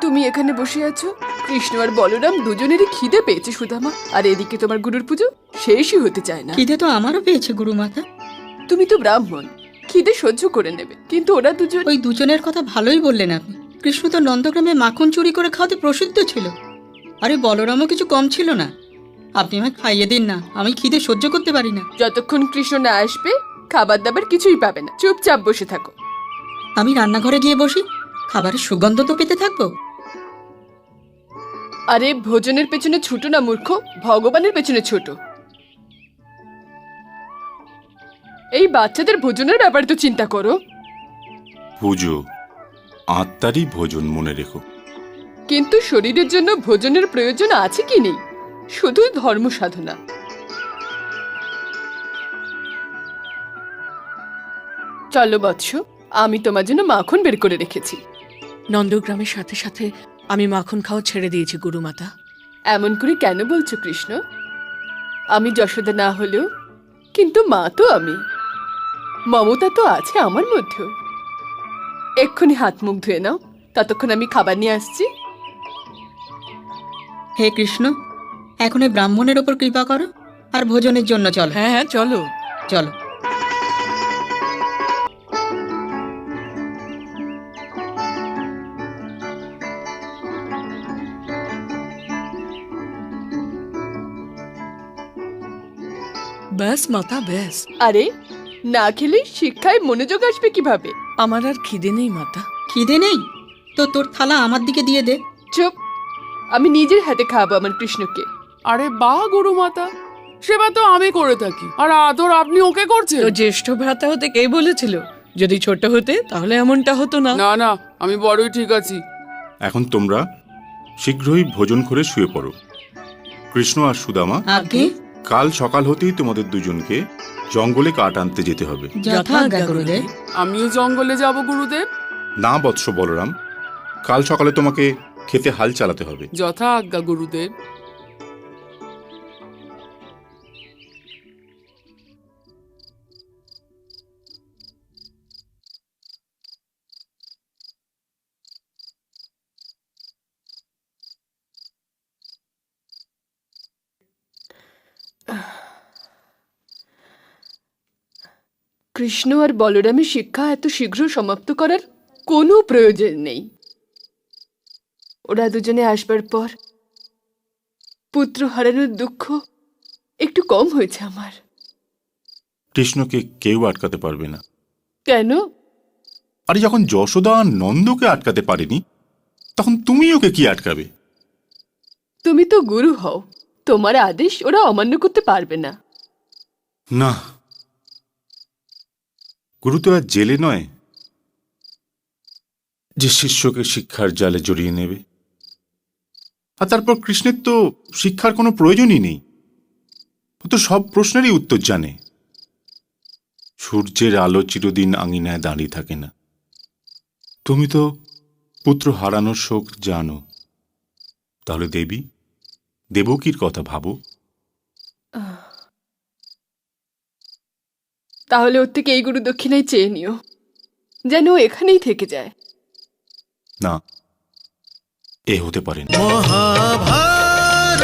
তুমি এখানে বসে আছো, কৃষ্ণ আর বলরাম দুজনেরই খিদে পেয়েছে সুদামা, আর এদিকে তোমার গুরুর পুজো শেষই হতে চায় না। খিদে তো আমারও পেয়েছে গুরুমাতা। তুমি তো ব্রাহ্মণ, খিদে সহ্য করে নেবে, কিন্তু ওরা দুজন। ওই দুজনের কথা ভালোই বললেন আপনি। কৃষ্ণ তো নন্দগ্রামে মাখন চুরি করে খাওয়াতে প্রসিদ্ধ ছিল, আরে বলরামও কিছু কম ছিল না। আপনি আমায় খাইয়ে দিন না, আমি খিদে সহ্য করতে পারি না। যতক্ষণ কৃষ্ণ না আসবে খাবার দাবার কিছুই পাবে না, চুপচাপ বসে থাকো। আমি রান্নাঘরে গিয়ে বসি, খাবারের সুগন্ধ তো পেতে থাকবো। আরে ভোজনের পেছনে ছুটো না মূর্খ, ভগবানের পেছনে ছোটো। এই বাচ্চাদের ভোজনের ব্যাপারে তো চিন্তা করো। পুজো আত্মারই ভোজন, মনে রেখো। কিন্তু শরীরের জন্য ভোজনের প্রয়োজন আছে কি নেই, শুধুই ধর্ম সাধনা। চলো বৎস, আমি তোমার জন্য মাখন বের করে রেখেছি। নন্দগ্রামের সাথে সাথে আমি মাখন খাওয়া ছেড়ে দিয়েছি গুরুমাতা। এমন করে কেন বলছো কৃষ্ণ? আমি যশোদা না হলেও কিন্তু মা তো আমি, মমতা তো আছে আমার মধ্যেও। এক্ষুনি হাত মুখ ধুয়ে নাও, ততক্ষণ আমি খাবার নিয়ে আসছি। হে কৃষ্ণ, এখন এই ব্রাহ্মণের ওপর কৃপা করো, আর ভোজনের জন্য চলো। হ্যাঁ হ্যাঁ, চলো চলো। ব্যাস মাতা ব্যাস। আরে না খেলে শিক্ষায় মনোযোগ আসবে কিভাবে? আমার আর খিদে নেই মাতা। খিদে নেই তো তোর থালা আমার দিকে দিয়ে দে। চুপ, আমি নিজের হাতে খাওয়াবো আমার কৃষ্ণকে। আরে বাহ গুরুমাতা, সেবা তো আমি করে থাকি, আর আদর আপনি ওকে করছেন। তো জ্যেষ্ঠ ভ্রাতা হতে কে বলেছিল? যদি ছোট হতে তাহলে এমনটা হতো না। না না, আমি বড়ই ঠিক আছি। এখন তোমরা শীঘ্রই ভোজন করে শুয়ে পড়ো। কৃষ্ণ আর সুদামা, আগে কাল সকাল হতেই তোমাদের দুজনকে জঙ্গলে কাঠ আনতে যেতে হবে। যথাজ্ঞা গুরুদেব। আমিও জঙ্গলে যাব গুরুদেব। না বৎস বলরাম, কাল সকালে তোমাকে খেতে হাল চালাতে হবে। যথা আজ্ঞা গুরুদেব। কৃষ্ণ আর বলরামের শিক্ষা এত শীঘ্র সমাপ্ত করার কোনো প্রয়োজন নেই। ওরা দুজনে আসবার পর পুত্র হারানোর দুঃখ একটু কম হয়েছে আমার। কৃষ্ণকে কেউ আটকাতে পারবে না। কেন? আরে যখন যশোদা নন্দকে আটকাতে পারেনি, তখন তুমি ওকে কি আটকাবে? তুমি তো গুরু হও, তোমার আদেশ ওরা অমান্য করতে পারবে না। না, গুরু তো আর জেলে নয় যে শিষ্যকে শিক্ষার জালে জড়িয়ে নেবে। আর তারপর কৃষ্ণের তো শিক্ষার কোনো প্রয়োজনই নেই, ও তো সব প্রশ্নেরই উত্তর জানে। সূর্যের আলো চিরদিন আঙিনায় দাঁড়িয়ে থাকে না। তুমি তো পুত্র হারানোর শোক জানো, তাহলে দেবকীর কথা ভাবো। তাহলে ওর থেকে এই গুরু দক্ষিণায় চেয়ে নিও, যেন ও এখানেই থেকে যায়। না, এ হতে পারে না। মহাভারত।